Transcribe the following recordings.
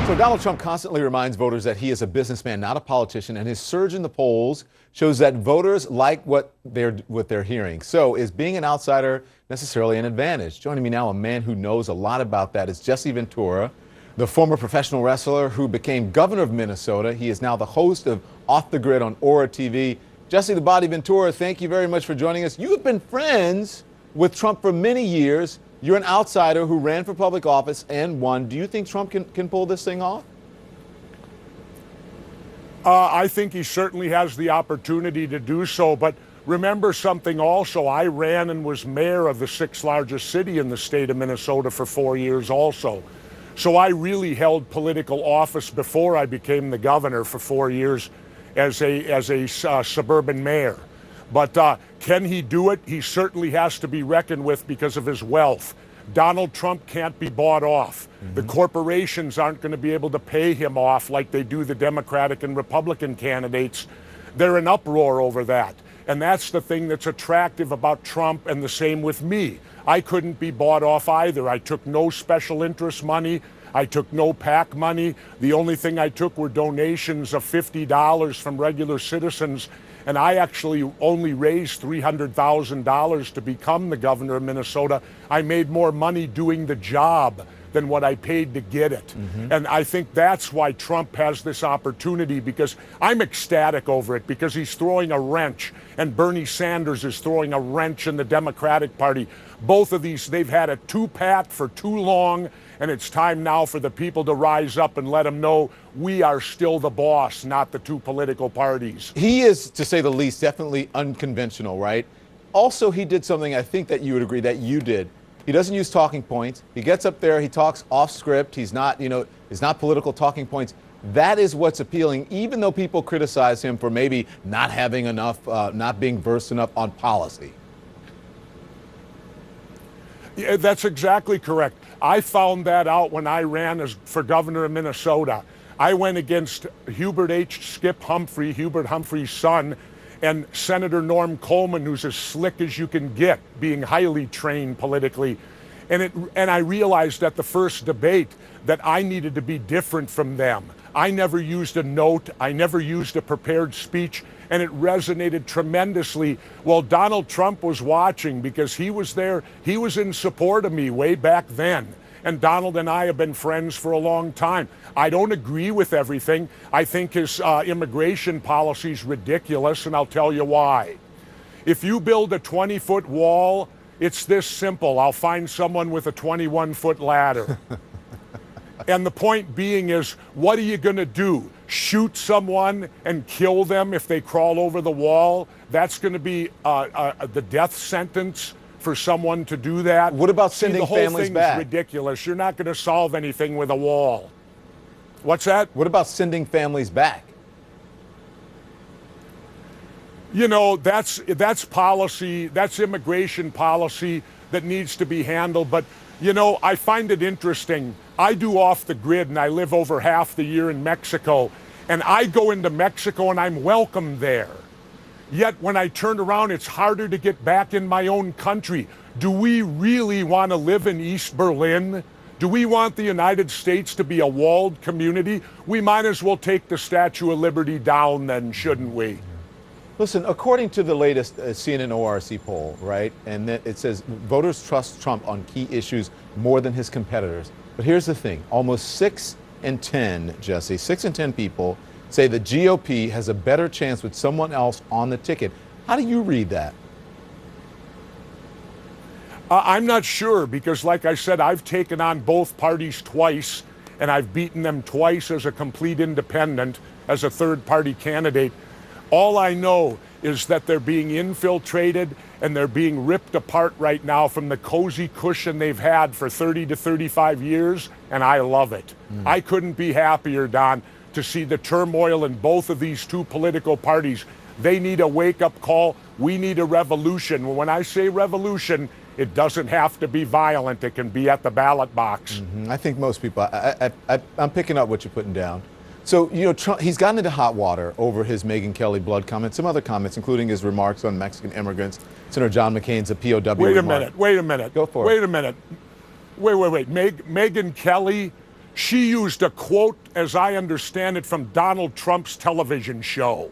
So Donald Trump constantly reminds voters that he is a businessman, not a politician, and his surge in the polls shows that voters like what they're hearing. So is being an outsider necessarily an advantage? Joining me now, a man who knows a lot about that, is Jesse Ventura, the former professional wrestler who became governor of Minnesota. He is now the host of Off the Grid on Aura TV. Jesse the Body Ventura, thank you very much for joining us. You have been friends with Trump for many years. You're an outsider who ran for public office and won. Do you think Trump can pull this thing off? I think he certainly has the opportunity to do so. But remember something also. I ran and was mayor of the sixth largest city in the state of Minnesota for 4 years also. So I really held political office before I became the governor for 4 years as a suburban mayor. But can he do it? He certainly has to be reckoned with because of his wealth. Donald Trump can't be bought off. The corporations aren't going to be able to pay him off like they do the Democratic and Republican candidates. They're in uproar over that. And that's the thing that's attractive about Trump, and the same with me. I couldn't be bought off either. I took no special interest money. I took no PAC money. The only thing I took were donations of $50 from regular citizens. And I actually only raised $300,000 to become the governor of Minnesota. I made more money doing the job than what I paid to get it. And I think that's why Trump has this opportunity, because I'm ecstatic over it, because he's throwing a wrench, and Bernie Sanders is throwing a wrench in the Democratic Party. Both of these, they've had a two-pat for too long, and it's time now for the people to rise up and let them know we are still the boss, not the two political parties. He is, to say the least, definitely unconventional, right? Also, he did something I think that you would agree that you did. He doesn't use talking points. He gets up there, he talks off script. He's not, it's not political talking points. That is what's appealing, even though people criticize him for maybe not having enough, not being versed enough on policy. Yeah, that's exactly correct. I found that out when I ran for governor of Minnesota. I went against Hubert Humphrey's son, and Senator Norm Coleman, who's as slick as you can get, being highly trained politically. And I realized at the first debate that I needed to be different from them. I never used a note. I never used a prepared speech. And it resonated tremendously. Well, Donald Trump was watching because he was there. He was in support of me way back then. And Donald and I have been friends for a long time. I don't agree with everything. I think his immigration policy is ridiculous, and I'll tell you why. If you build a 20-foot wall, it's this simple. I'll find someone with a 21-foot ladder. And the point being is, what are you going to do? Shoot someone and kill them if they crawl over the wall? That's going to be the death sentence for someone to do that. What about sending families back? The whole thing's ridiculous. You're not going to solve anything with a wall. What's that? What about sending families back? You know, that's policy, that's immigration policy that needs to be handled. But, you know, I find it interesting. I do Off the Grid, and I live over half the year in Mexico. And I go into Mexico, and I'm welcome there. Yet when I turn around, it's harder to get back in my own country. Do we really want to live in East Berlin? Do we want the United States to be a walled community? We might as well take the Statue of Liberty down then, shouldn't we? Listen, according to the latest CNN ORC poll, right, and it says voters trust Trump on key issues more than his competitors. But here's the thing. Almost 6 in 10, Jesse, 6 in 10 people say the GOP has a better chance with someone else on the ticket. How do you read that? I'm not sure, because like I said, I've taken on both parties twice, and I've beaten them twice as a complete independent, as a third-party candidate. All I know is that they're being infiltrated and they're being ripped apart right now from the cozy cushion they've had for 30 to 35 years, and I love it. I couldn't be happier, Don, to see the turmoil in both of these two political parties. They need a wake-up call. We need a revolution. When I say revolution, it doesn't have to be violent. It can be at the ballot box. I think most people, I'm picking up what you're putting down. So, you know, Trump, he's gotten into hot water over his Megyn Kelly blood comments, some other comments, including his remarks on Mexican immigrants. Senator John McCain's a POW Wait a remark. minute. Go for it. Wait a minute. Megyn Kelly She used a quote, as I understand it, from Donald Trump's television show.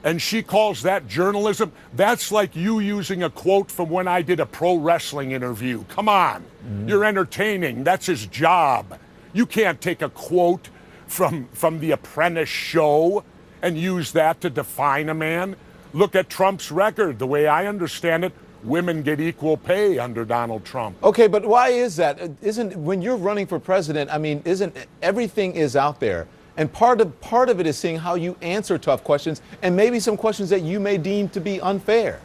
And she calls that journalism. That's like you using a quote from when I did a pro wrestling interview. Come on, you're entertaining. That's his job. You can't take a quote from The Apprentice show and use that to define a man. Look at Trump's record. The way I understand it, women get equal pay under Donald Trump. Okay, but why is that? Isn't, when you're running for president, I mean, isn't everything is out there? And part of it is seeing how you answer tough questions, and maybe some questions that you may deem to be unfair.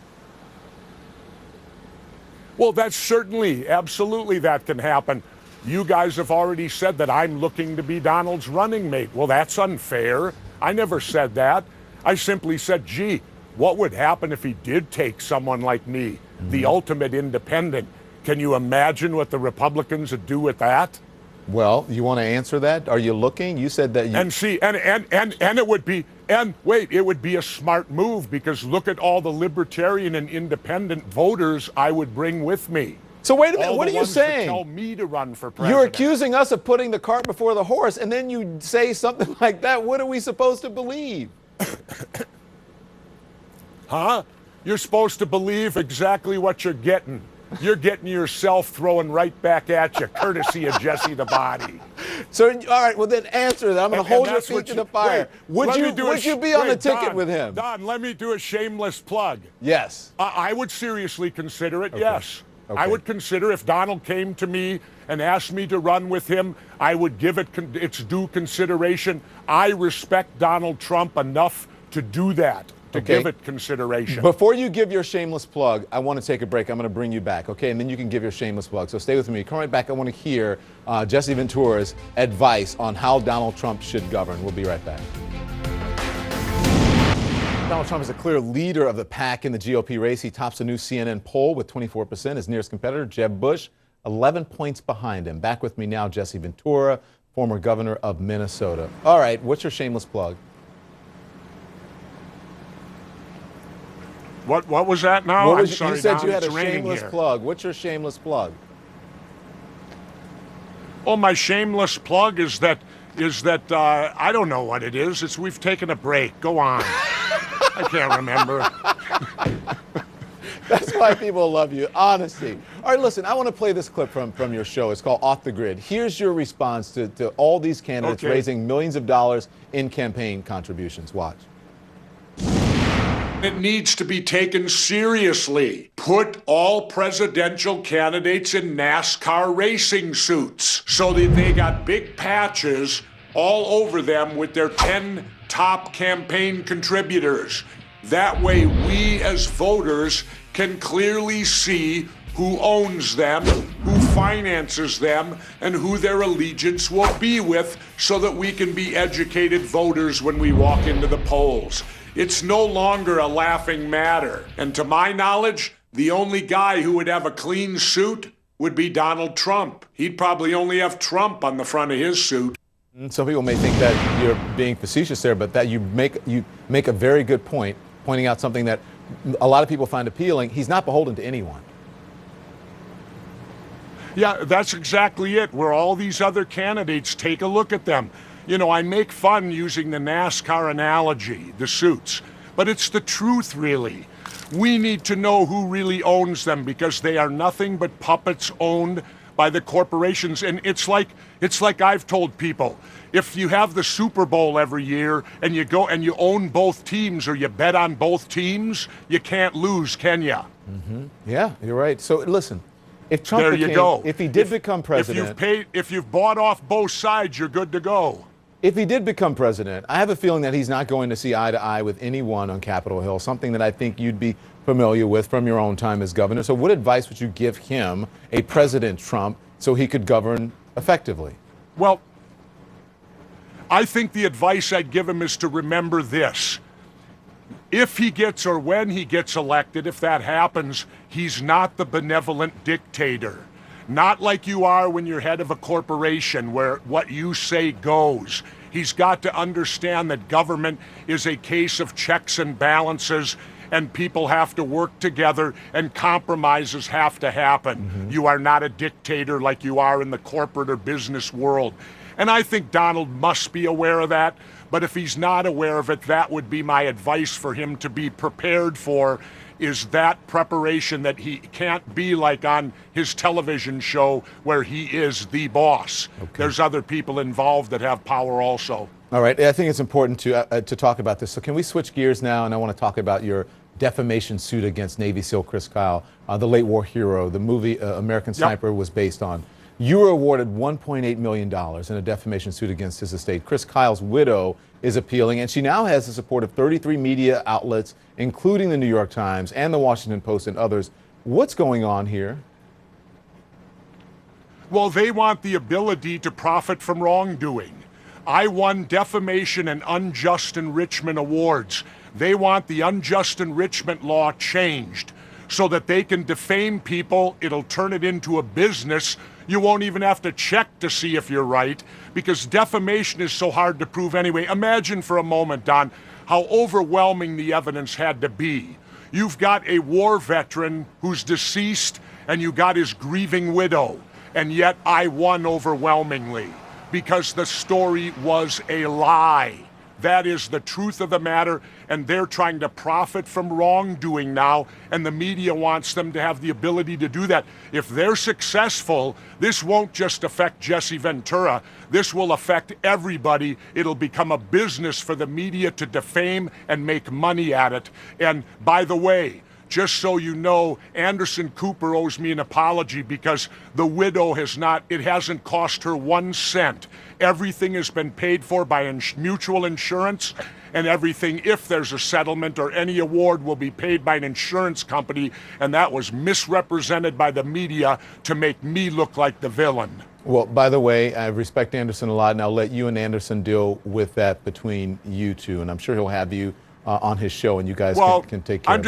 Well, that's certainly, absolutely, that can happen. You guys have already said that I'm looking to be Donald's running mate. Well, that's unfair. I never said that. I simply said, gee, what would happen if he did take someone like me, the ultimate independent? Can you imagine what the Republicans would do with that? Well, you want to answer that? Are you looking? You said that you... And see, and it would be, and wait, it would be a smart move, because look at all the libertarian and independent voters I would bring with me. So wait a minute, All what the are you ones that saying? tell me to run for president. You're accusing us of putting the cart before the horse, and then you say something like that. What are we supposed to believe? Huh? You're supposed to believe exactly what you're getting. You're getting yourself thrown right back at you, courtesy of Jesse the Body. So, all right, well then answer that. I'm going to hold your feet to the fire. Would you be on the ticket Don, with him? Don, let me do a shameless plug. Yes. I would seriously consider it, Okay. yes. Okay. I would consider, if Donald came to me and asked me to run with him, I would give it its due consideration. I respect Donald Trump enough to do that, to Okay. give it consideration. Before you give your shameless plug, I want to take a break. I'm going to bring you back, okay? And then you can give your shameless plug. So stay with me. Come right back. I want to hear Jesse Ventura's advice on how Donald Trump should govern. We'll be right back. Donald Trump is a clear leader of the pack in the GOP race. He tops a new CNN poll with 24%. His nearest competitor, Jeb Bush, 11 points behind him. Back with me now, Jesse Ventura, former governor of Minnesota. All right, what's your shameless plug? What was that now? What I'm was, sorry, you said Don, you had it's a raining shameless here. plug. What's your shameless plug? Oh, my shameless plug is that I don't know what it is. We've taken a break. Go on. I can't remember. That's why people love you. Honesty. All right, listen, I want to play this clip from your show. It's called Off the Grid. Here's your response to all these candidates raising millions of dollars in campaign contributions. Watch. It needs to be taken seriously. Put all presidential candidates in NASCAR racing suits so that they got big patches all over them with their 10 top campaign contributors. That way we as voters can clearly see who owns them, who finances them, and who their allegiance will be with, so that we can be educated voters when we walk into the polls. It's no longer a laughing matter. And to my knowledge, the only guy who would have a clean suit would be Donald Trump. He'd probably only have Trump on the front of his suit. Some people may think that you're being facetious there, but that you make a very good point, pointing out something that a lot of people find appealing. He's not beholden to anyone. Yeah, that's exactly it. Where all these other candidates, take a look at them. You know, I make fun using the NASCAR analogy, the suits, but it's the truth, really. We need to know who really owns them, because they are nothing but puppets owned by the corporations. And it's like I've told people, if you have the Super Bowl every year and you go and you own both teams, or you bet on both teams, you can't lose, can you? Mm-hmm. Yeah, you're right. So listen, if Trump There you go. if he did become president, if you've bought off both sides, you're good to go. if he did become president, I have a feeling that he's not going to see eye to eye with anyone on Capitol Hill, something that I think you'd be familiar with from your own time as governor. So what advice would you give him, a President Trump, so he could govern effectively? Well, I think the advice I'd give him is to remember this. If he gets, or when he gets elected, if that happens, he's not the benevolent dictator. Not like you are when you're head of a corporation, where what you say goes. He's got to understand that government is a case of checks and balances, and people have to work together, and compromises have to happen. You are not a dictator like you are in the corporate or business world. And I think Donald must be aware of that. But if he's not aware of it, that would be my advice for him to be prepared for, is that preparation that he can't be like on his television show where he is the boss. Okay. There's other people involved that have power also. All right, I think it's important to talk about this. So can we switch gears now? And I want to talk about your defamation suit against Navy SEAL Chris Kyle, the late war hero, the movie American Sniper was based on. You were awarded $1.8 million in a defamation suit against his estate. Chris Kyle's widow is appealing, and she now has the support of 33 media outlets, including the New York Times and the Washington Post and others. What's going on here? Well, they want the ability to profit from wrongdoing. I won defamation and unjust enrichment awards. They want the unjust enrichment law changed so that they can defame people. It'll turn it into a business. You won't even have to check to see if you're right, because defamation is so hard to prove anyway. Imagine for a moment, Don, how overwhelming the evidence had to be. You've got a war veteran who's deceased, and you got his grieving widow, and yet I won overwhelmingly because the story was a lie. That is the truth of the matter, and they're trying to profit from wrongdoing now, and the media wants them to have the ability to do that. If they're successful, this won't just affect Jesse Ventura. This will affect everybody. It'll become a business for the media to defame and make money at it. And by the way, just so you know, Anderson Cooper owes me an apology because the widow hasn't cost her 1 cent. Everything has been paid for by mutual insurance, and everything, if there's a settlement or any award, will be paid by an insurance company, and that was misrepresented by the media to make me look like the villain. Well, by the way, I respect Anderson a lot, and I'll let you and Anderson deal with that between you two, and I'm sure he'll have you on his show, and you guys can take care of that. I'm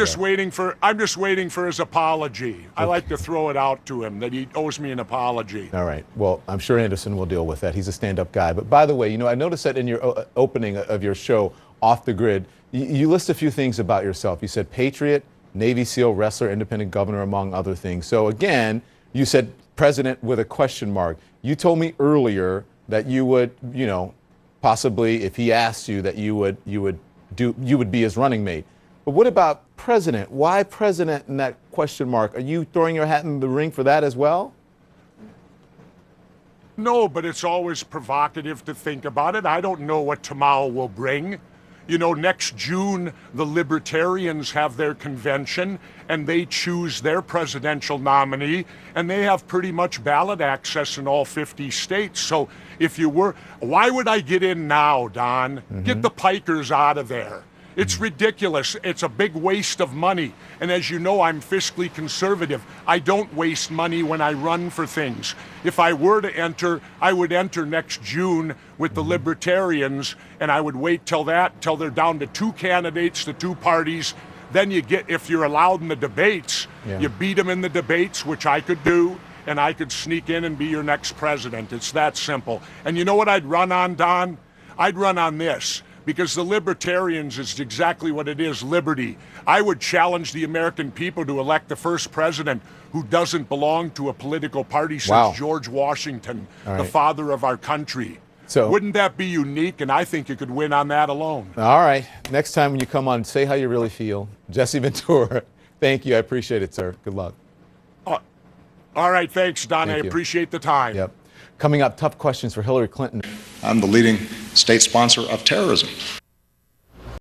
just waiting for his apology. Okay. I like to throw it out to him that he owes me an apology. All right. Well, I'm sure Anderson will deal with that. He's a stand-up guy. But by the way, I noticed that in your opening of your show, Off the Grid, you list a few things about yourself. You said patriot, Navy SEAL, wrestler, independent governor, among other things. So again, you said president with a question mark. You told me earlier that you would, possibly, if he asked you, that you would be his running mate. But what about president? Why president in that question mark? Are you throwing your hat in the ring for that as well? No, but it's always provocative to think about it. I don't know what tomorrow will bring. Next June, the Libertarians have their convention, and they choose their presidential nominee, and they have pretty much ballot access in all 50 states. So why would I get in now, Don? Mm-hmm. Get the pikers out of there. It's ridiculous. It's a big waste of money. And as you know, I'm fiscally conservative. I don't waste money when I run for things. If I were to enter, I would enter next June with the Libertarians, and I would wait till they're down to 2 candidates, the 2 parties. Then if you're allowed in the debates, you beat them in the debates, which I could do, and I could sneak in and be your next president. It's that simple. And you know what I'd run on, Don? I'd run on this. Because the Libertarians is exactly what it is, liberty. I would challenge the American people to elect the first president who doesn't belong to a political party since George Washington, the father of our country. So, wouldn't that be unique? And I think you could win on that alone. All right. Next time when you come on, say how you really feel. Jesse Ventura, thank you. I appreciate it, sir. Good luck. All right. Thanks, Don. I appreciate the time. Yep. Coming up, tough questions for Hillary Clinton. I'm the leading state sponsor of terrorism.